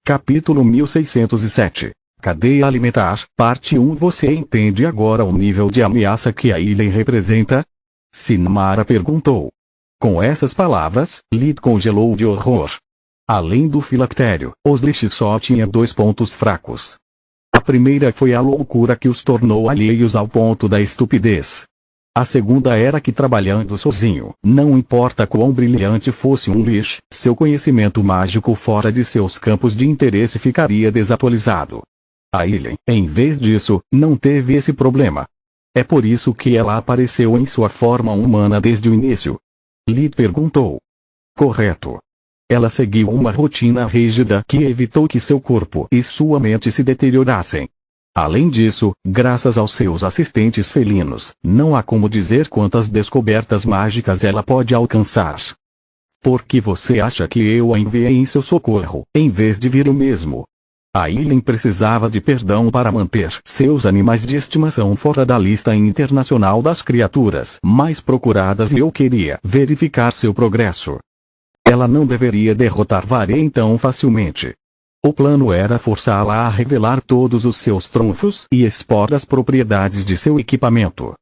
Capítulo 1607. Cadeia alimentar, parte 1. Você entende agora o nível de ameaça que a ilha representa? Sinmara perguntou. Com essas palavras, Lid congelou de horror. Além do filactério, os lixes só tinham dois pontos fracos. A primeira foi a loucura que os tornou alheios ao ponto da estupidez. A segunda era que trabalhando sozinho, não importa quão brilhante fosse um lixo, seu conhecimento mágico fora de seus campos de interesse ficaria desatualizado. A Aileen, em vez disso, não teve esse problema. É por isso que ela apareceu em sua forma humana desde o início. Lid perguntou. Correto. Ela seguiu uma rotina rígida que evitou que seu corpo e sua mente se deteriorassem. Além disso, graças aos seus assistentes felinos, não há como dizer quantas descobertas mágicas ela pode alcançar. Por que você acha que eu a enviei em seu socorro, em vez de vir eu mesmo? A Aileen precisava de perdão para manter seus animais de estimação fora da lista internacional das criaturas mais procuradas e eu queria verificar seu progresso. Ela não deveria derrotar Vareen tão facilmente. O plano era forçá-la a revelar todos os seus trunfos e expor as propriedades de seu equipamento.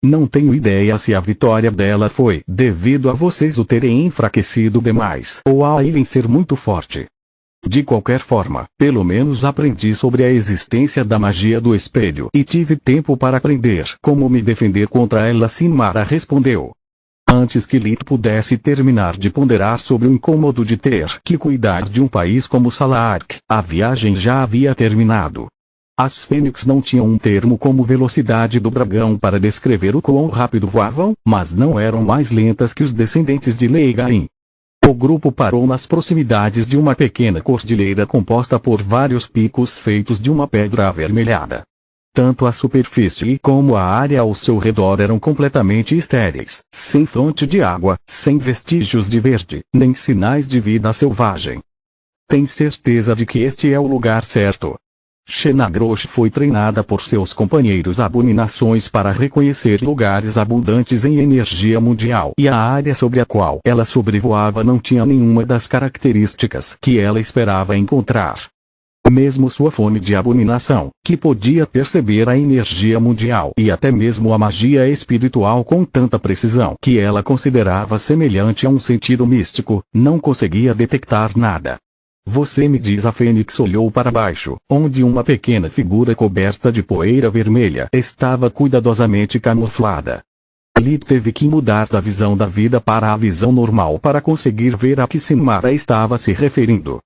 Não tenho ideia se a vitória dela foi devido a vocês o terem enfraquecido demais ou a Aileen ser muito forte. De qualquer forma, pelo menos aprendi sobre a existência da magia do espelho e tive tempo para aprender como me defender contra ela. Sinmara respondeu. Antes que Lid pudesse terminar de ponderar sobre o incômodo de ter que cuidar de um país como Salark, a viagem já havia terminado. As fênix não tinham um termo como velocidade do dragão para descrever o quão rápido voavam, mas não eram mais lentas que os descendentes de Leigain. O grupo parou nas proximidades de uma pequena cordilheira composta por vários picos feitos de uma pedra avermelhada. Tanto a superfície como a área ao seu redor eram completamente estéreis, sem fonte de água, sem vestígios de verde, nem sinais de vida selvagem. Tem certeza de que este é o lugar certo? Shenagrosh foi treinada por seus companheiros abominações para reconhecer lugares abundantes em energia mundial e a área sobre a qual ela sobrevoava não tinha nenhuma das características que ela esperava encontrar. Mesmo sua fome de abominação, que podia perceber a energia mundial e até mesmo a magia espiritual com tanta precisão que ela considerava semelhante a um sentido místico, não conseguia detectar nada. Você me diz. A fênix olhou para baixo, onde uma pequena figura coberta de poeira vermelha estava cuidadosamente camuflada. Lid teve que mudar da visão da vida para a visão normal para conseguir ver a que Sinmara estava se referindo.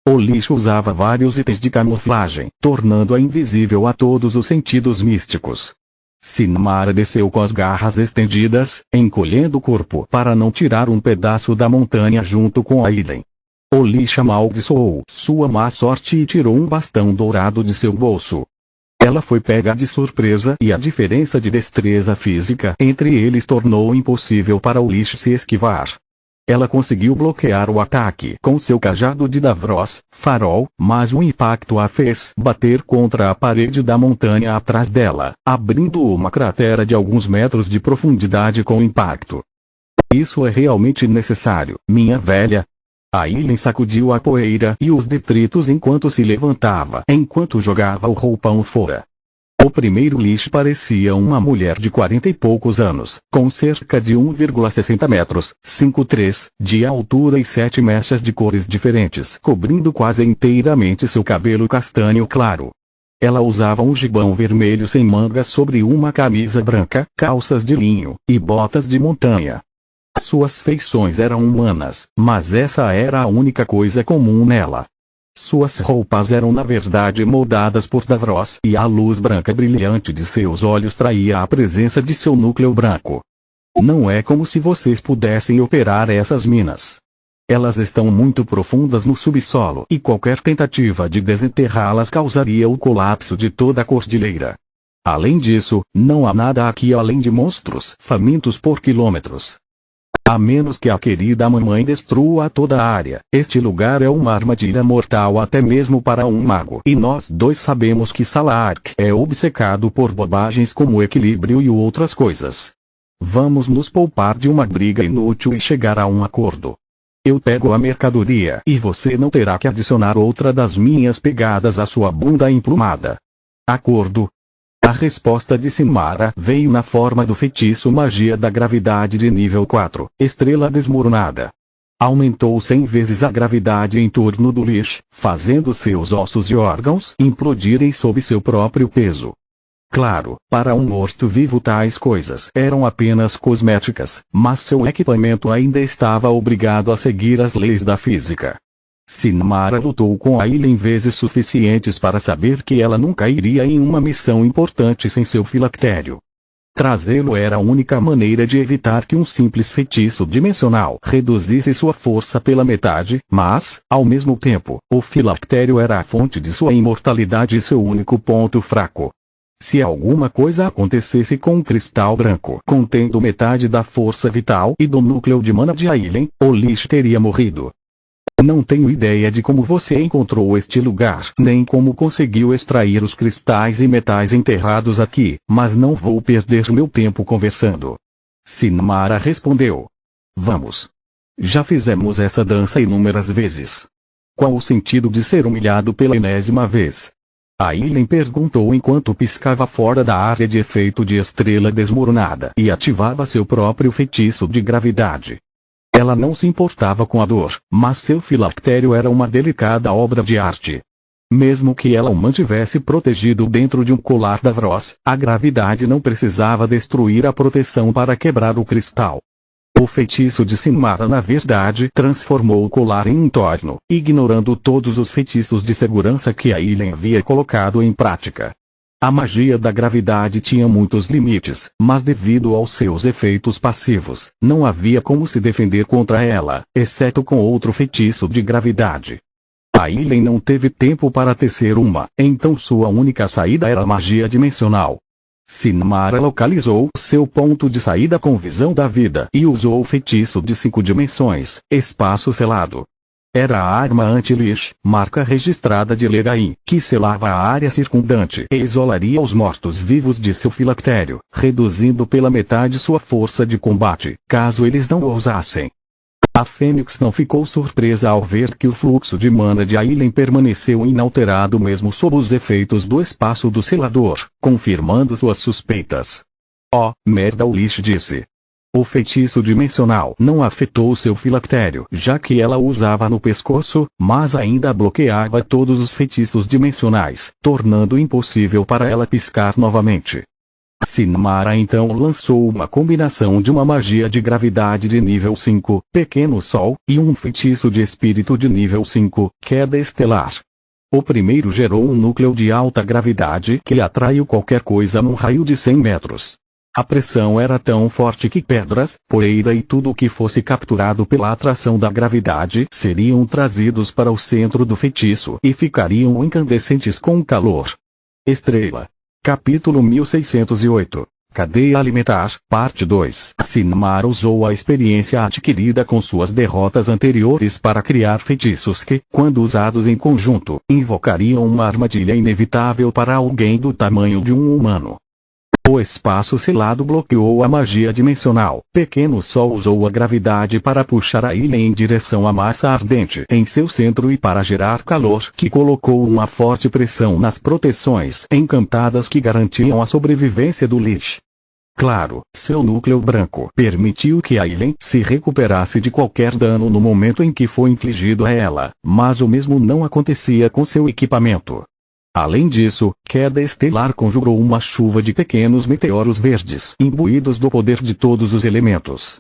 O lixo usava vários itens de camuflagem, tornando-a invisível a todos os sentidos místicos. Sinmara desceu com as garras estendidas, encolhendo o corpo para não tirar um pedaço da montanha junto com a Aileen. O lixo amaldiçoou sua má sorte e tirou um bastão dourado de seu bolso. Ela foi pega de surpresa e a diferença de destreza física entre eles tornou impossível para o lixo se esquivar. Ela conseguiu bloquear o ataque com seu cajado de Davros, farol, mas o impacto a fez bater contra a parede da montanha atrás dela, abrindo uma cratera de alguns metros de profundidade com o impacto. Isso é realmente necessário, minha velha? A Aileen sacudiu a poeira e os detritos enquanto se levantava, enquanto jogava o roupão fora. O primeiro lixo parecia uma mulher de 40 e poucos anos, com cerca de 1,60 metros, 5'3", de altura e 7 mechas de cores diferentes, cobrindo quase inteiramente seu cabelo castanho claro. Ela usava um gibão vermelho sem mangas sobre uma camisa branca, calças de linho, e botas de montanha. Suas feições eram humanas, mas essa era a única coisa comum nela. Suas roupas eram na verdade moldadas por Davros e a luz branca brilhante de seus olhos traía a presença de seu núcleo branco. Não é como se vocês pudessem operar essas minas. Elas estão muito profundas no subsolo e qualquer tentativa de desenterrá-las causaria o colapso de toda a cordilheira. Além disso, não há nada aqui além de monstros famintos por quilômetros. A menos que a querida mamãe destrua toda a área, este lugar é uma armadilha mortal até mesmo para um mago. E nós dois sabemos que Salark é obcecado por bobagens como equilíbrio e outras coisas. Vamos nos poupar de uma briga inútil e chegar a um acordo. Eu pego a mercadoria e você não terá que adicionar outra das minhas pegadas à sua bunda emplumada. Acordo? A resposta de Sinmara veio na forma do feitiço Magia da Gravidade de nível 4, Estrela Desmoronada. Aumentou 100 vezes a gravidade em torno do Lich, fazendo seus ossos e órgãos implodirem sob seu próprio peso. Claro, para um morto-vivo tais coisas eram apenas cosméticas, mas seu equipamento ainda estava obrigado a seguir as leis da física. Sinmara lutou com Aileen vezes suficientes para saber que ela nunca iria em uma missão importante sem seu filactério. Trazê-lo era a única maneira de evitar que um simples feitiço dimensional reduzisse sua força pela metade, mas, ao mesmo tempo, o filactério era a fonte de sua imortalidade e seu único ponto fraco. Se alguma coisa acontecesse com um cristal branco contendo metade da força vital e do núcleo de mana de Aileen, o Lich teria morrido. Não tenho ideia de como você encontrou este lugar, nem como conseguiu extrair os cristais e metais enterrados aqui, mas não vou perder meu tempo conversando. Sinmara respondeu. Vamos. Já fizemos essa dança inúmeras vezes. Qual o sentido de ser humilhado pela enésima vez? Aileen perguntou enquanto piscava fora da área de efeito de estrela desmoronada e ativava seu próprio feitiço de gravidade. Ela não se importava com a dor, mas seu filactério era uma delicada obra de arte. Mesmo que ela o mantivesse protegido dentro de um colar da Vross, a gravidade não precisava destruir a proteção para quebrar o cristal. O feitiço de Sinmara na verdade transformou o colar em um torno, ignorando todos os feitiços de segurança que Aileen havia colocado em prática. A magia da gravidade tinha muitos limites, mas devido aos seus efeitos passivos, não havia como se defender contra ela, exceto com outro feitiço de gravidade. Aileen não teve tempo para tecer uma, então sua única saída era a magia dimensional. Sinmara localizou seu ponto de saída com visão da vida e usou o feitiço de 5 dimensões, espaço selado. Era a arma anti-Lich, marca registrada de Legain, que selava a área circundante e isolaria os mortos-vivos de seu filactério, reduzindo pela metade sua força de combate, caso eles não ousassem. A Fênix não ficou surpresa ao ver que o fluxo de mana de Aileen permaneceu inalterado mesmo sob os efeitos do espaço do selador, confirmando suas suspeitas. Oh, merda, o Lich disse. O feitiço dimensional não afetou seu filactério, já que ela o usava no pescoço, mas ainda bloqueava todos os feitiços dimensionais, tornando impossível para ela piscar novamente. Sinmara então lançou uma combinação de uma magia de gravidade de nível 5, Pequeno Sol, e um feitiço de espírito de nível 5, Queda Estelar. O primeiro gerou um núcleo de alta gravidade que atraiu qualquer coisa num raio de 100 metros. A pressão era tão forte que pedras, poeira e tudo o que fosse capturado pela atração da gravidade seriam trazidos para o centro do feitiço e ficariam incandescentes com o calor. Estrela. Capítulo 1608. Cadeia Alimentar, Parte 2. Sinmara usou a experiência adquirida com suas derrotas anteriores para criar feitiços que, quando usados em conjunto, invocariam uma armadilha inevitável para alguém do tamanho de um humano. O espaço selado bloqueou a magia dimensional. Pequeno Sol usou a gravidade para puxar a ilha em direção à massa ardente em seu centro e para gerar calor que colocou uma forte pressão nas proteções encantadas que garantiam a sobrevivência do Lich. Claro, seu núcleo branco permitiu que Aileen se recuperasse de qualquer dano no momento em que foi infligido a ela, mas o mesmo não acontecia com seu equipamento. Além disso, Queda Estelar conjurou uma chuva de pequenos meteoros verdes, imbuídos do poder de todos os elementos.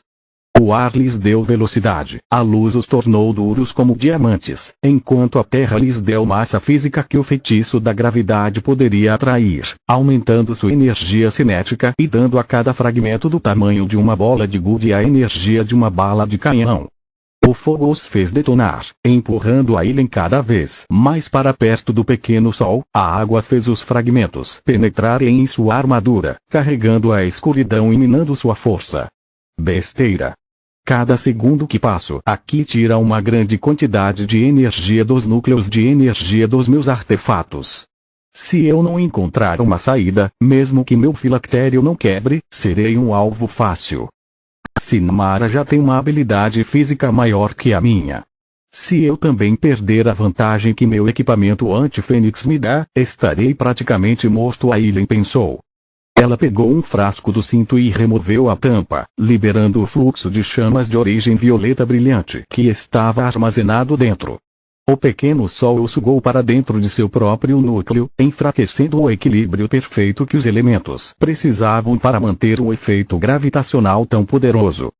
O ar lhes deu velocidade, a luz os tornou duros como diamantes, enquanto a terra lhes deu massa física que o feitiço da gravidade poderia atrair, aumentando sua energia cinética e dando a cada fragmento do tamanho de uma bola de gude a energia de uma bala de canhão. O fogo os fez detonar, empurrando Aileen cada vez mais para perto do Pequeno Sol. A água fez os fragmentos penetrarem em sua armadura, carregando a escuridão e minando sua força. Besteira. Cada segundo que passo aqui tira uma grande quantidade de energia dos núcleos de energia dos meus artefatos. Se eu não encontrar uma saída, mesmo que meu filactério não quebre, serei um alvo fácil. Sinmara já tem uma habilidade física maior que a minha. Se eu também perder a vantagem que meu equipamento anti-fênix me dá, estarei praticamente morto. Aileen pensou. Ela pegou um frasco do cinto e removeu a tampa, liberando o fluxo de chamas de origem violeta brilhante que estava armazenado dentro. O pequeno sol o sugou para dentro de seu próprio núcleo, enfraquecendo o equilíbrio perfeito que os elementos precisavam para manter um efeito gravitacional tão poderoso.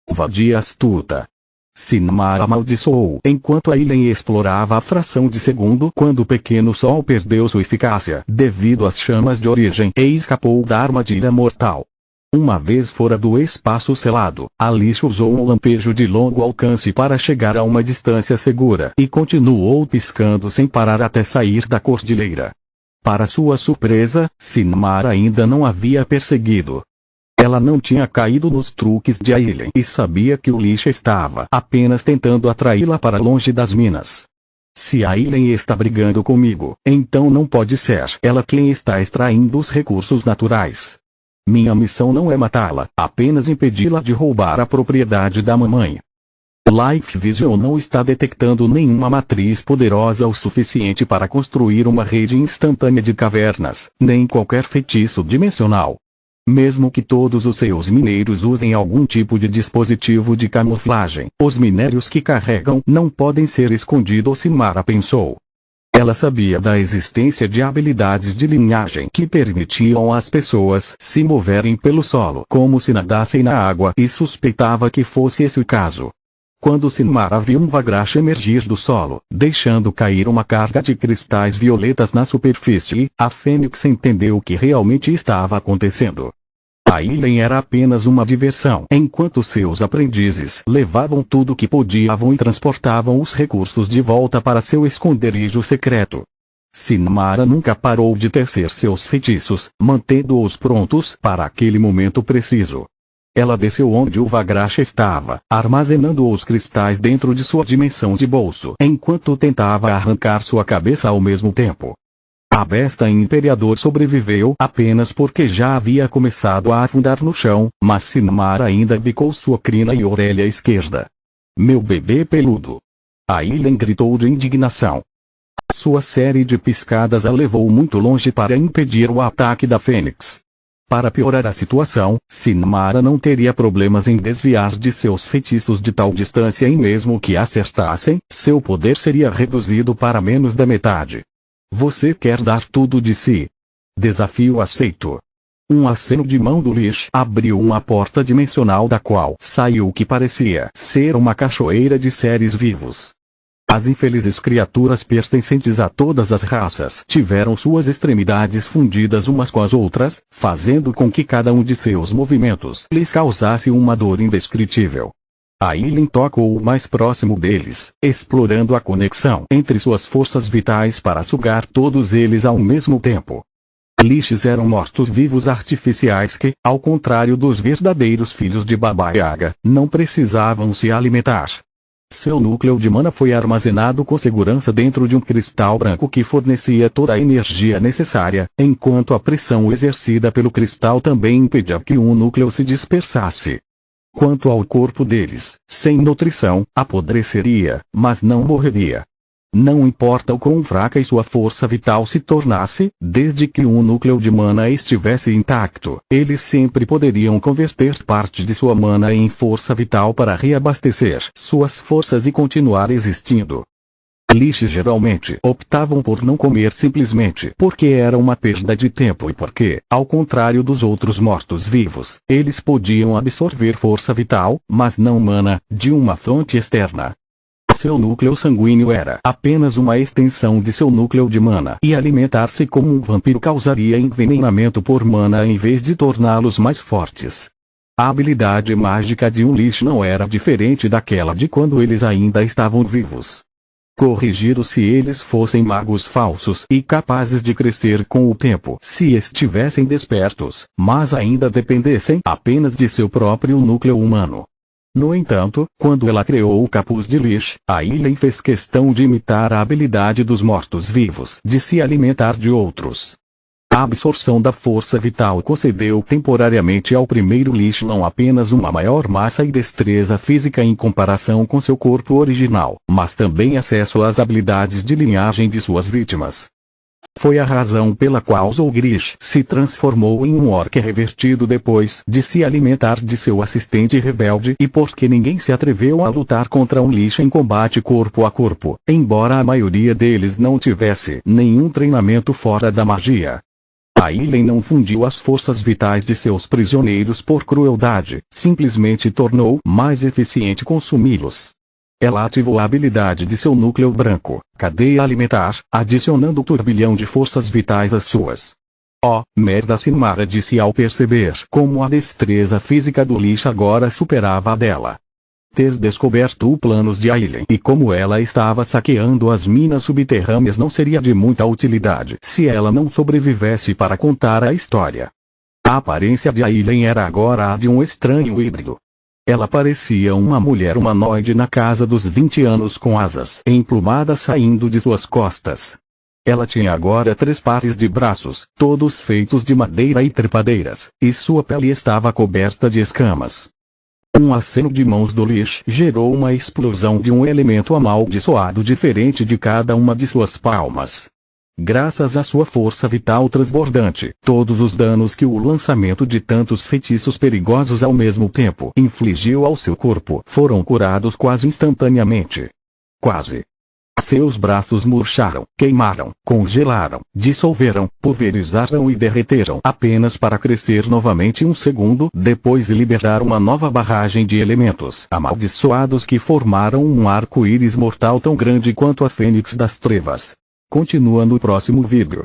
Vadia astuta. Sinmara amaldiçoou enquanto Aileen explorava a fração de segundo quando o pequeno sol perdeu sua eficácia devido às chamas de origem e escapou da armadilha mortal. Uma vez fora do espaço selado, Alice usou um lampejo de longo alcance para chegar a uma distância segura e continuou piscando sem parar até sair da cordilheira. Para sua surpresa, Sinmara ainda não havia perseguido. Ela não tinha caído nos truques de Aileen e sabia que o lixo estava apenas tentando atraí-la para longe das minas. Se Aileen está brigando comigo, então não pode ser ela quem está extraindo os recursos naturais. Minha missão não é matá-la, apenas impedi-la de roubar a propriedade da mamãe. Life Vision não está detectando nenhuma matriz poderosa o suficiente para construir uma rede instantânea de cavernas, nem qualquer feitiço dimensional. Mesmo que todos os seus mineiros usem algum tipo de dispositivo de camuflagem, os minérios que carregam não podem ser escondidos. Sinmara pensou. Ela sabia da existência de habilidades de linhagem que permitiam às pessoas se moverem pelo solo como se nadassem na água e suspeitava que fosse esse o caso. Quando Sinmara viu um Vagrash emergir do solo, deixando cair uma carga de cristais violetas na superfície, a Fênix entendeu o que realmente estava acontecendo. Aileen era apenas uma diversão, enquanto seus aprendizes levavam tudo o que podiam e transportavam os recursos de volta para seu esconderijo secreto. Sinmara nunca parou de tecer seus feitiços, mantendo-os prontos para aquele momento preciso. Ela desceu onde o Vagrash estava, armazenando os cristais dentro de sua dimensão de bolso, enquanto tentava arrancar sua cabeça ao mesmo tempo. A besta Imperador sobreviveu apenas porque já havia começado a afundar no chão, mas Sinmara ainda bicou sua crina e orelha esquerda. Meu bebê peludo! Aileen gritou de indignação. Sua série de piscadas a levou muito longe para impedir o ataque da Fênix. Para piorar a situação, Sinmara não teria problemas em desviar de seus feitiços de tal distância e mesmo que acertassem, seu poder seria reduzido para menos da metade. Você quer dar tudo de si? Desafio aceito. Um aceno de mão do Lich abriu uma porta dimensional da qual saiu o que parecia ser uma cachoeira de seres vivos. As infelizes criaturas pertencentes a todas as raças tiveram suas extremidades fundidas umas com as outras, fazendo com que cada um de seus movimentos lhes causasse uma dor indescritível. Aileen tocou o mais próximo deles, explorando a conexão entre suas forças vitais para sugar todos eles ao mesmo tempo. Liches eram mortos-vivos artificiais que, ao contrário dos verdadeiros filhos de Baba Yaga, não precisavam se alimentar. Seu núcleo de mana foi armazenado com segurança dentro de um cristal branco que fornecia toda a energia necessária, enquanto a pressão exercida pelo cristal também impedia que um núcleo se dispersasse. Quanto ao corpo deles, sem nutrição, apodreceria, mas não morreria. Não importa o quão fraca e sua força vital se tornasse, desde que um núcleo de mana estivesse intacto, eles sempre poderiam converter parte de sua mana em força vital para reabastecer suas forças e continuar existindo. Liches geralmente optavam por não comer simplesmente porque era uma perda de tempo e porque, ao contrário dos outros mortos-vivos, eles podiam absorver força vital, mas não mana, de uma fonte externa. Seu núcleo sanguíneo era apenas uma extensão de seu núcleo de mana e alimentar-se como um vampiro causaria envenenamento por mana em vez de torná-los mais fortes. A habilidade mágica de um Lich não era diferente daquela de quando eles ainda estavam vivos. Corrigido se eles fossem magos falsos e capazes de crescer com o tempo se estivessem despertos, mas ainda dependessem apenas de seu próprio núcleo humano. No entanto, quando ela criou o capuz de Lich, Aileen fez questão de imitar a habilidade dos mortos-vivos de se alimentar de outros. A absorção da força vital concedeu temporariamente ao primeiro lixo não apenas uma maior massa e destreza física em comparação com seu corpo original, mas também acesso às habilidades de linhagem de suas vítimas. Foi a razão pela qual Zolgrish se transformou em um orc revertido depois de se alimentar de seu assistente rebelde e porque ninguém se atreveu a lutar contra um lixo em combate corpo a corpo, embora a maioria deles não tivesse nenhum treinamento fora da magia. Aileen não fundiu as forças vitais de seus prisioneiros por crueldade, simplesmente tornou mais eficiente consumi-los. Ela ativou a habilidade de seu núcleo branco, cadeia alimentar, adicionando um turbilhão de forças vitais às suas. Oh, merda, Sinmara disse ao perceber como a destreza física do lixo agora superava a dela. Ter descoberto os planos de Aileen e como ela estava saqueando as minas subterrâneas não seria de muita utilidade se ela não sobrevivesse para contar a história. A aparência de Aileen era agora a de um estranho híbrido. Ela parecia uma mulher humanoide na casa dos 20 anos com asas emplumadas saindo de suas costas. Ela tinha agora 3 pares de braços, todos feitos de madeira e trepadeiras, e sua pele estava coberta de escamas. Um aceno de mãos do Lich gerou uma explosão de um elemento amaldiçoado diferente de cada uma de suas palmas. Graças à sua força vital transbordante, todos os danos que o lançamento de tantos feitiços perigosos ao mesmo tempo infligiu ao seu corpo foram curados quase instantaneamente. Quase. Seus braços murcharam, queimaram, congelaram, dissolveram, pulverizaram e derreteram apenas para crescer novamente um segundo depois e liberar uma nova barragem de elementos amaldiçoados que formaram um arco-íris mortal tão grande quanto a Fênix das Trevas. Continua no próximo vídeo.